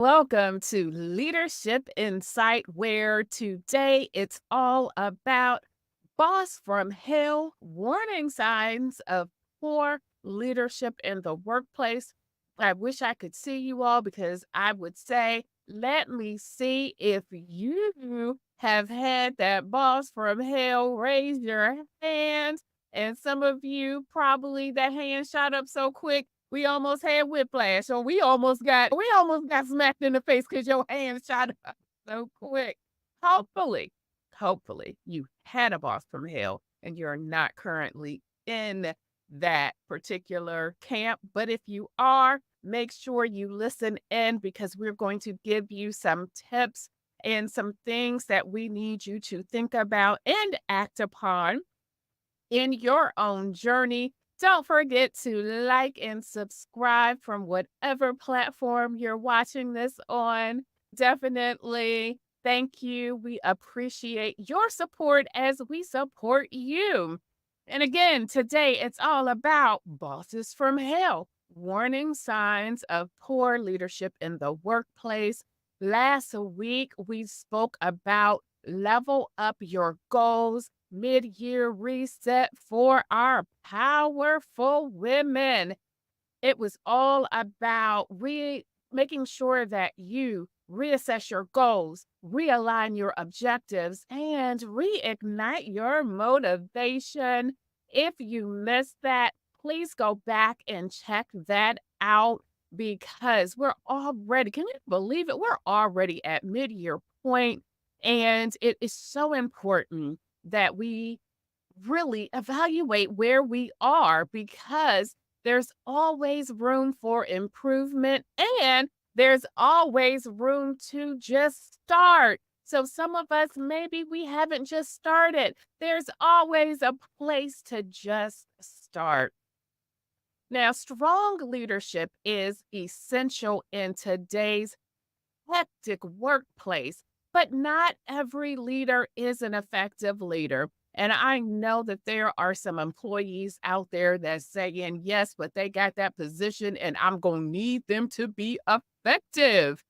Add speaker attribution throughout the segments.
Speaker 1: Welcome to Leadership Insight, where today it's all about boss from hell, warning signs of poor leadership in the workplace. I wish I could see you all because I would say, let me see if you have had that boss from hell. Raise your hand. And some of you probably that hand shot up so quick we almost had whiplash, or we almost got smacked in the face because your hand shot up so quick. Hopefully, you had a boss from hell and you're not currently in that particular camp. But if you are, make sure you listen in because we're going to give you some tips and some things that we need you to think about and act upon in your own journey. Don't forget to like and subscribe from whatever platform you're watching this on. Definitely. Thank you. We appreciate your support as we support you. And again, today it's all about bosses from hell, warning signs of poor leadership in the workplace. Last week, we spoke about level up your goals, mid-year reset for our powerful women. It was all about making sure that you reassess your goals, realign your objectives, and reignite your motivation. If you missed that, please go back and check that out because can you believe it? We're already at mid-year point, and it is so important that we really evaluate where we are because there's always room for improvement and there's always room to just start. So some of us, maybe we haven't just started. There's always a place to just start. Now, strong leadership is essential in today's hectic workplace, but not every leader is an effective leader. And I know that there are some employees out there that's saying, yes, but they got that position and I'm going to need them to be effective.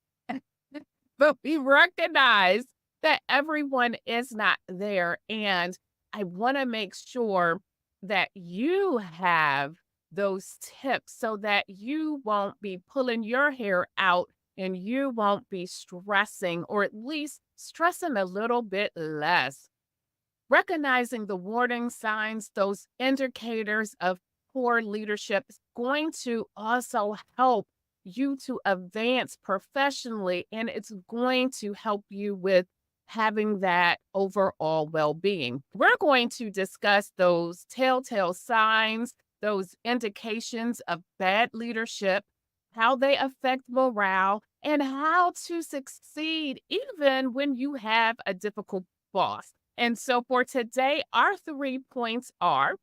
Speaker 1: But we recognize that everyone is not there. And I want to make sure that you have those tips so that you won't be pulling your hair out and you won't be stressing, or at least stressing a little bit less. Recognizing the warning signs, those indicators of poor leadership is going to also help you to advance professionally, and it's going to help you with having that overall well being. We're going to discuss those telltale signs, those indications of bad leadership, how they affect morale, and how to succeed even when you have a difficult boss. And so for today, our 3 points are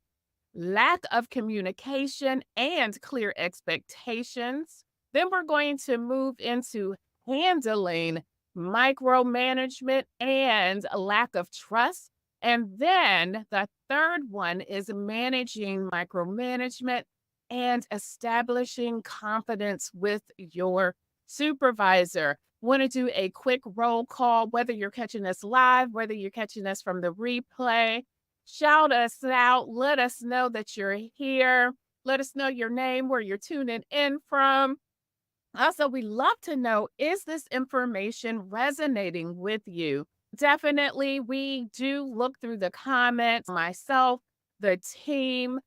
Speaker 1: lack of communication and clear expectations. Then we're going to move into handling micromanagement and a lack of trust. And then the third one is managing micromanagement and establishing confidence with your supervisor. Want to do a quick roll call, whether you're catching us live, whether you're catching us from the replay. Shout us out. Let us know that you're here. Let us know your name, where you're tuning in from. Also, we love to know, is this information resonating with you? Definitely, we do look through the comments, myself, the team.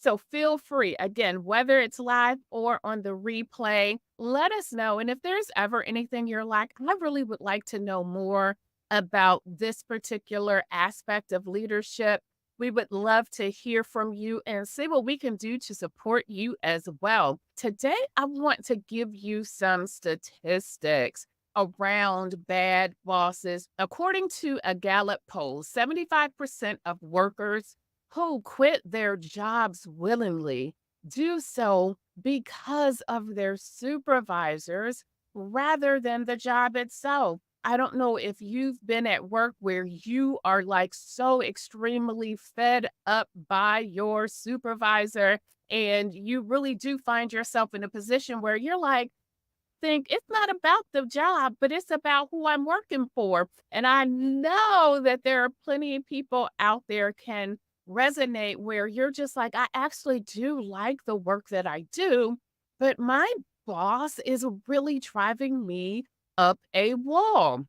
Speaker 1: So feel free, again, whether it's live or on the replay, let us know. And if there's ever anything you're like, I really would like to know more about this particular aspect of leadership. We would love to hear from you and see what we can do to support you as well. Today, I want to give you some statistics around bad bosses. According to a Gallup poll, 75% of workers who quit their jobs willingly do so because of their supervisors rather than the job itself. I don't know if you've been at work where you are like so extremely fed up by your supervisor and you really do find yourself in a position where you're like, think it's not about the job, but it's about who I'm working for. And I know that there are plenty of people out there can resonate where you're just like, I actually do like the work that I do, but my boss is really driving me up a wall.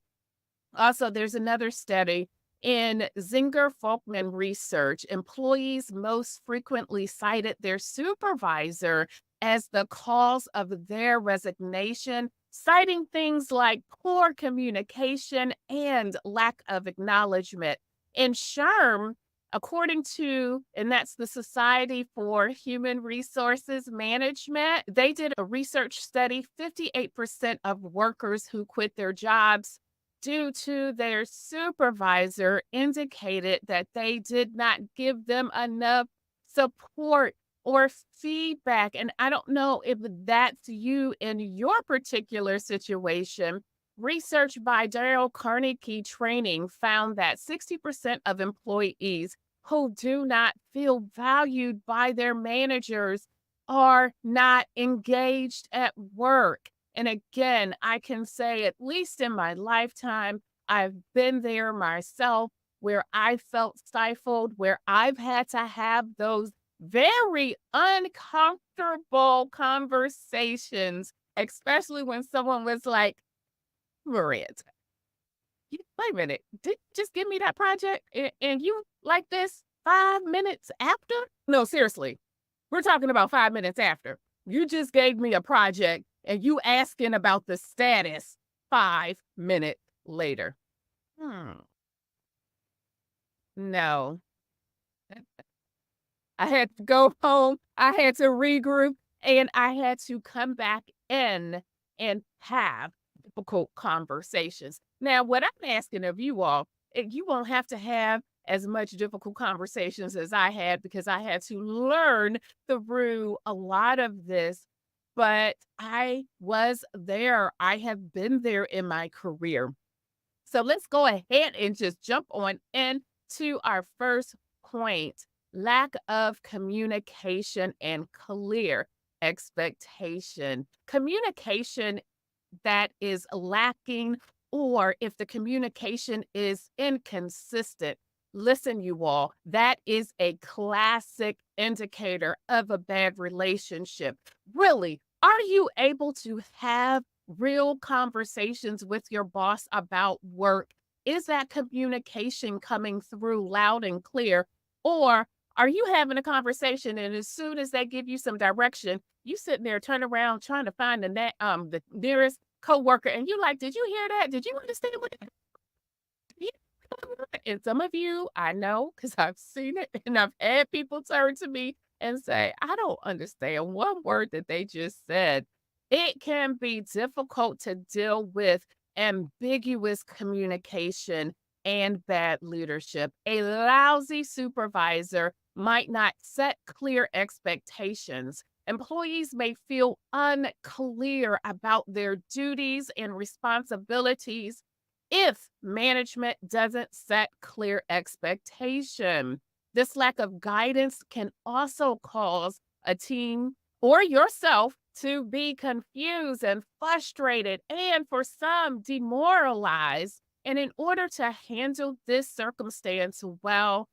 Speaker 1: Also, there's another study in Zinger Folkman research. Employees most frequently cited their supervisor as the cause of their resignation, citing things like poor communication and lack of acknowledgement. In SHRM, according to, and that's the Society for Human Resources Management, they did a research study. 58% of workers who quit their jobs due to their supervisor indicated that they did not give them enough support or feedback. And I don't know if that's you in your particular situation. Research by Dale Carnegie Training found that 60% of employees who do not feel valued by their managers are not engaged at work. And again, I can say, at least in my lifetime, I've been there myself where I felt stifled, where I've had to have those very uncomfortable conversations, especially when someone was like, Maria, wait a minute, did you just give me that project and you like this 5 minutes after? No, seriously, we're talking about 5 minutes after. You just gave me a project and you asking about the status 5 minutes later. Hmm. No, I had to go home. I had to regroup and I had to come back in and have difficult conversations. Now, what I'm asking of you all, you won't have to have as much difficult conversations as I had because I had to learn through a lot of this, but I was there. I have been there in my career. So let's go ahead and just jump on into our first point: lack of communication and clear expectation. Communication that is lacking, or if the communication is inconsistent, listen, you all, that is a classic indicator of a bad relationship. Really, are you able to have real conversations with your boss about work? Is that communication coming through loud and clear? Or are you having a conversation and as soon as they give you some direction, you sitting there, turn around trying to find the nearest coworker, and you like, "Did you hear that? Did you understand what that?" And some of you, I know, because 'cause I've seen it, and I've had people turn to me and say, "I don't understand one word that they just said." It can be difficult to deal with ambiguous communication and bad leadership. A lousy supervisor might not set clear expectations. Employees may feel unclear about their duties and responsibilities if management doesn't set clear expectation. This lack of guidance can also cause a team or yourself to be confused and frustrated and for some demoralized. And in order to handle this circumstance well,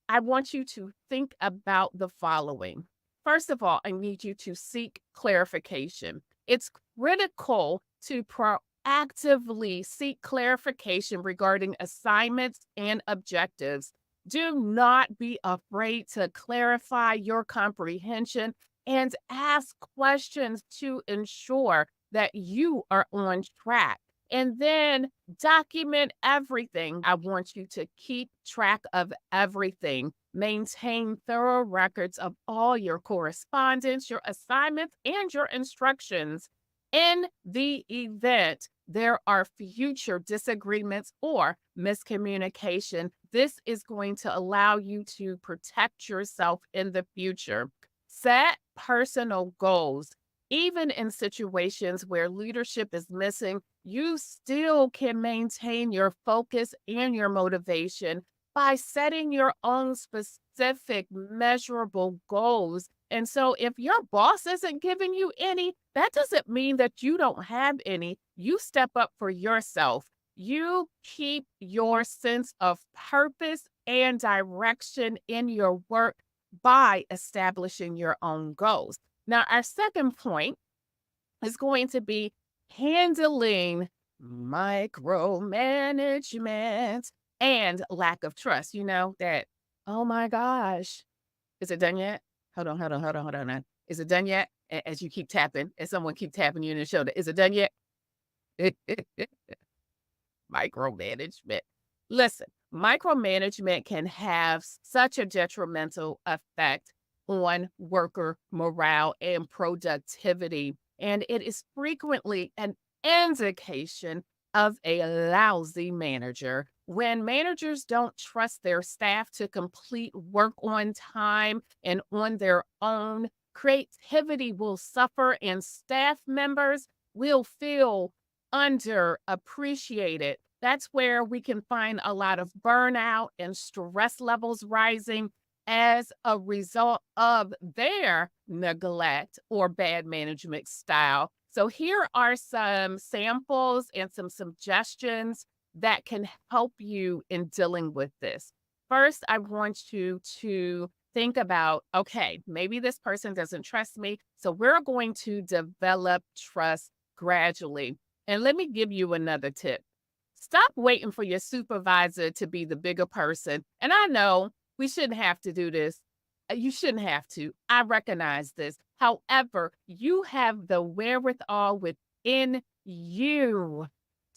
Speaker 1: I want you to think about the following. First of all, I need you to seek clarification. It's critical to proactively seek clarification regarding assignments and objectives. Do not be afraid to clarify your comprehension and ask questions to ensure that you are on track. And then document everything. I want you to keep track of everything. Maintain thorough records of all your correspondence, your assignments, and your instructions. In the event there are future disagreements or miscommunication, this is going to allow you to protect yourself in the future. Set personal goals. Even in situations where leadership is missing, you still can maintain your focus and your motivation by setting your own specific, measurable goals. And so, if your boss isn't giving you any, that doesn't mean that you don't have any. You step up for yourself. You keep your sense of purpose and direction in your work by establishing your own goals. Now, our second point is going to be handling micromanagement and lack of trust. You know, that, oh my gosh, is it done yet? Hold on. Is it done yet? As you keep tapping, as someone keep tapping you in the shoulder, is it done yet? Micromanagement. Listen, micromanagement can have such a detrimental effect on worker morale and productivity, and it is frequently an indication of a lousy manager. When managers don't trust their staff to complete work on time and on their own, creativity will suffer and staff members will feel underappreciated. That's where we can find a lot of burnout and stress levels rising as a result of their neglect or bad management style. So, here are some samples and some suggestions that can help you in dealing with this. First, I want you to think about, okay, maybe this person doesn't trust me. So, we're going to develop trust gradually. And let me give you another tip. Stop waiting for your supervisor to be the bigger person. And I know we shouldn't have to do this. You shouldn't have to. I recognize this. However, you have the wherewithal within you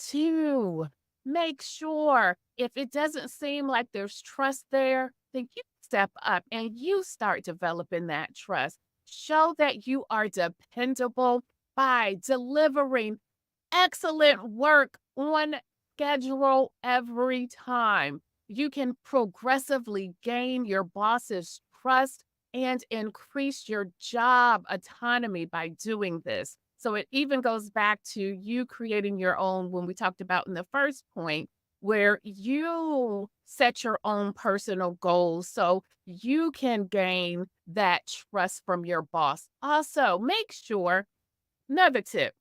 Speaker 1: to make sure if it doesn't seem like there's trust there, then you step up and you start developing that trust. Show that you are dependable by delivering excellent work on schedule every time. You can progressively gain your boss's trust and increase your job autonomy by doing this. So it even goes back to you creating your own, when we talked about in the first point, where you set your own personal goals so you can gain that trust from your boss. Also, make sure, another tip,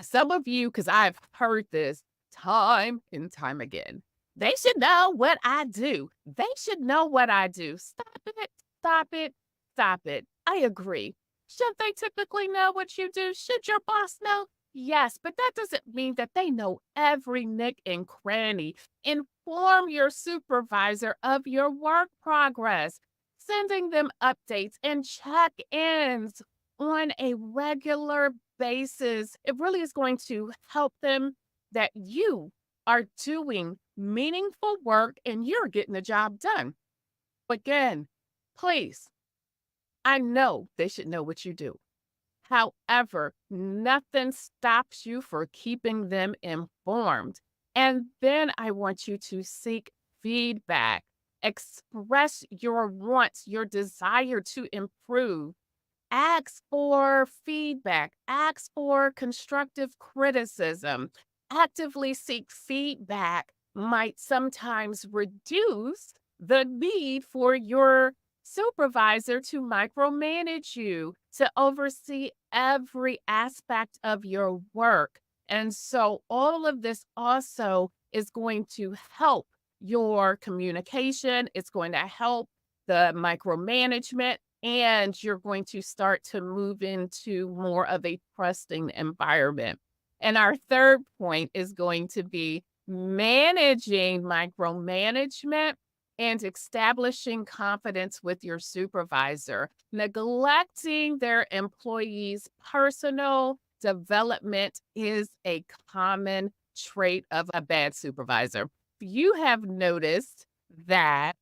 Speaker 1: some of you, because I've heard this time and time again, they should know what I do. They should know what I do. Stop it. Stop it. Stop it. I agree. Should they typically know what you do? Should your boss know? Yes, but that doesn't mean that they know every nick and cranny. Inform your supervisor of your work progress, sending them updates and check ins on a regular basis. It really is going to help them that you are doing meaningful work and you're getting the job done. Again, please, I know they should know what you do. However, nothing stops you for keeping them informed. And then I want you to seek feedback, express your wants, your desire to improve. Ask for feedback, ask for constructive criticism. Actively seek feedback might sometimes reduce the need for your supervisor to micromanage you, to oversee every aspect of your work. And so, all of this also is going to help your communication, it's going to help the micromanagement, and you're going to start to move into more of a trusting environment. And our third point is going to be managing micromanagement and establishing confidence with your supervisor. Neglecting their employees' personal development is a common trait of a bad supervisor. You have noticed that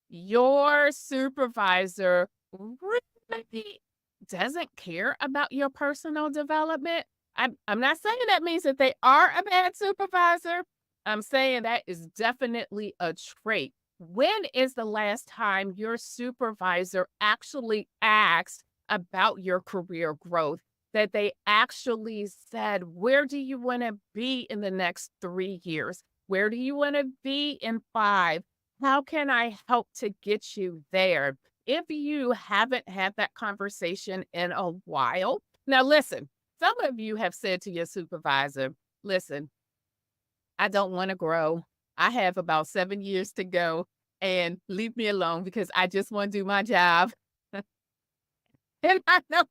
Speaker 1: your supervisor really doesn't care about your personal development. I'm not saying that means that they are a bad supervisor. I'm saying that is definitely a trait. When is the last time your supervisor actually asked about your career growth? That they actually said, where do you want to be in the next 3 years? Where do you want to be in 5? How can I help to get you there? If you haven't had that conversation in a while, Now, listen, some of you have said to your supervisor, listen, I don't want to grow. I have about 7 years to go and leave me alone because I just want to do my job. And I know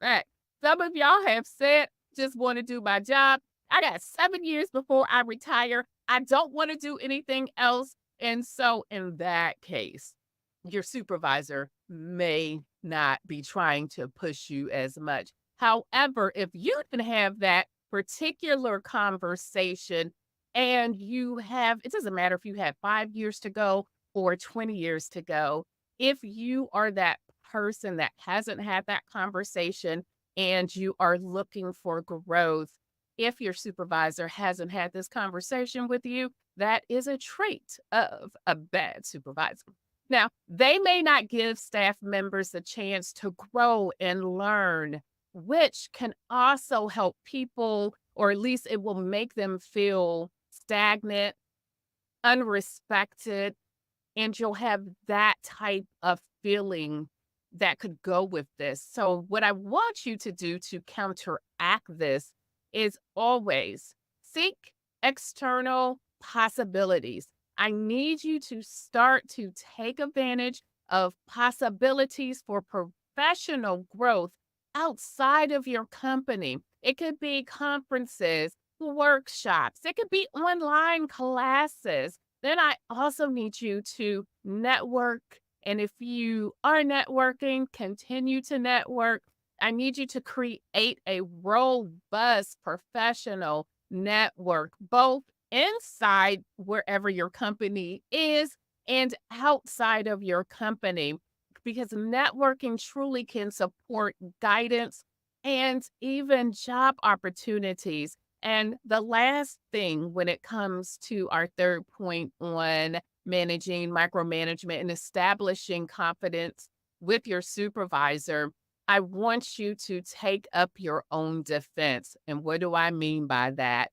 Speaker 1: that some of y'all have said, just want to do my job. I got 7 years before I retire. I don't want to do anything else. And so, in that case, your supervisor may not be trying to push you as much. However, if you can have that particular conversation and you have, it doesn't matter if you have 5 years to go or 20 years to go, if you are that person that hasn't had that conversation and you are looking for growth, if your supervisor hasn't had this conversation with you, that is a trait of a bad supervisor. Now, they may not give staff members a chance to grow and learn, which can also help people, or at least it will make them feel stagnant, unrespected, and you'll have that type of feeling that could go with this. So, what I want you to do to counteract this is always seek external possibilities. I need you to start to take advantage of possibilities for professional growth outside of your company. It could be conferences, workshops, it could be online classes. Then I also need you to network. And if you are networking, continue to network. I need you to create a robust professional network, both inside wherever your company is and outside of your company, because networking truly can support guidance and even job opportunities. And the last thing when it comes to our third point on managing micromanagement and establishing confidence with your supervisor, I want you to take up your own defense. And what do I mean by that?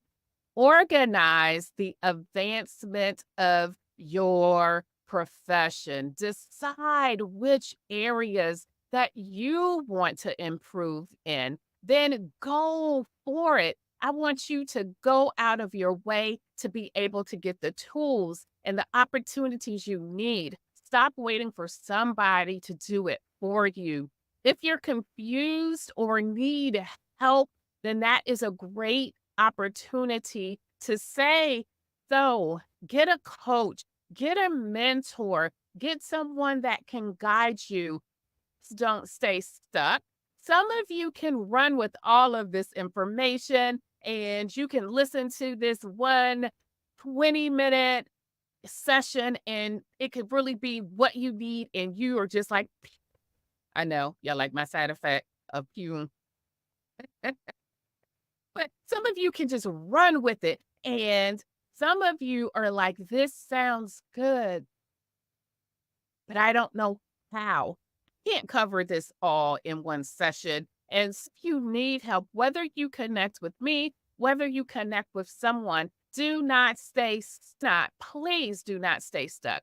Speaker 1: Organize the advancement of your profession. Decide which areas that you want to improve in. Then go for it. I want you to go out of your way to be able to get the tools and the opportunities you need. Stop waiting for somebody to do it for you. If you're confused or need help, then that is a great opportunity to say, so get a coach, get a mentor, get someone that can guide you. Don't stay stuck. Some of you can run with all of this information and you can listen to this one 20-minute session and it could really be what you need. And you are just like, I know, y'all like my side effect of you. But some of you can just run with it. And some of you are like, this sounds good, but I don't know how. Can't cover this all in one session. And if you need help, whether you connect with me, whether you connect with someone, do not stay stuck. Please do not stay stuck.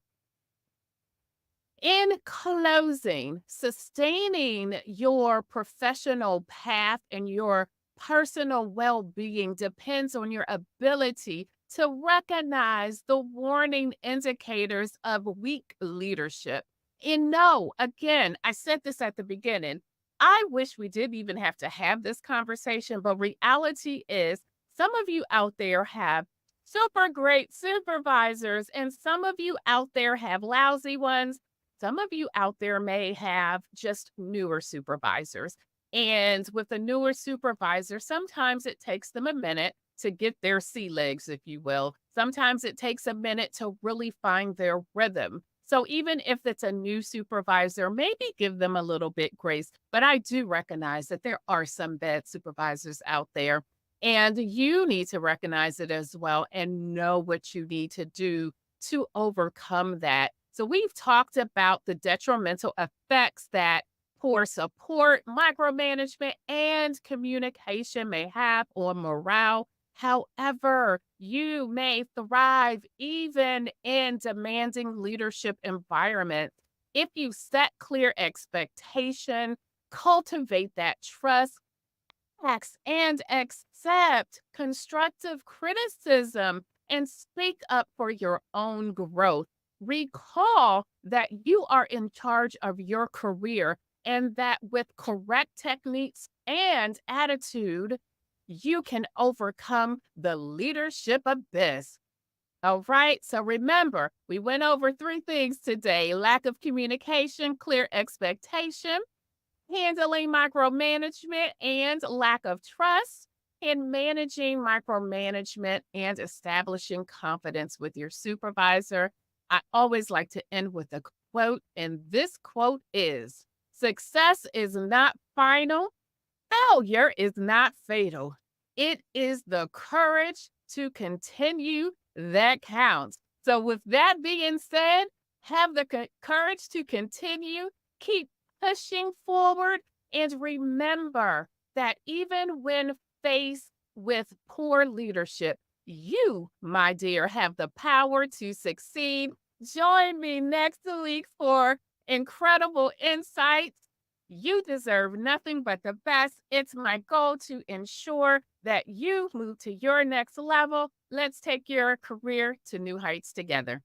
Speaker 1: In closing, sustaining your professional path and your personal well being depends on your ability to recognize the warning indicators of weak leadership. And no, again, I said this at the beginning. I wish we didn't even have to have this conversation, but reality is some of you out there have super great supervisors, and some of you out there have lousy ones. Some of you out there may have just newer supervisors. And with a newer supervisor, sometimes it takes them a minute to get their sea legs, if you will. Sometimes it takes a minute to really find their rhythm. So even if it's a new supervisor, maybe give them a little bit grace. But I do recognize that there are some bad supervisors out there. And you need to recognize it as well and know what you need to do to overcome that. So we've talked about the detrimental effects that poor support, micromanagement, and communication may have on morale. However, you may thrive even in demanding leadership environments if you set clear expectation, cultivate that trust, Relax and accept constructive criticism and speak up for your own growth. Recall that you are in charge of your career and that with correct techniques and attitude, you can overcome the leadership abyss. All right. So remember, we went over three things today: lack of communication, clear expectation, handling micromanagement, and lack of trust, and managing micromanagement and establishing confidence with your supervisor. I always like to end with a quote, and this quote is: success is not final, failure is not fatal. It is the courage to continue that counts. So, with that being said, have the courage to continue, keep pushing forward, and remember that even when faced with poor leadership, you, my dear, have the power to succeed. Join me next week for incredible insights. You deserve nothing but the best. It's my goal to ensure that you move to your next level. Let's take your career to new heights together.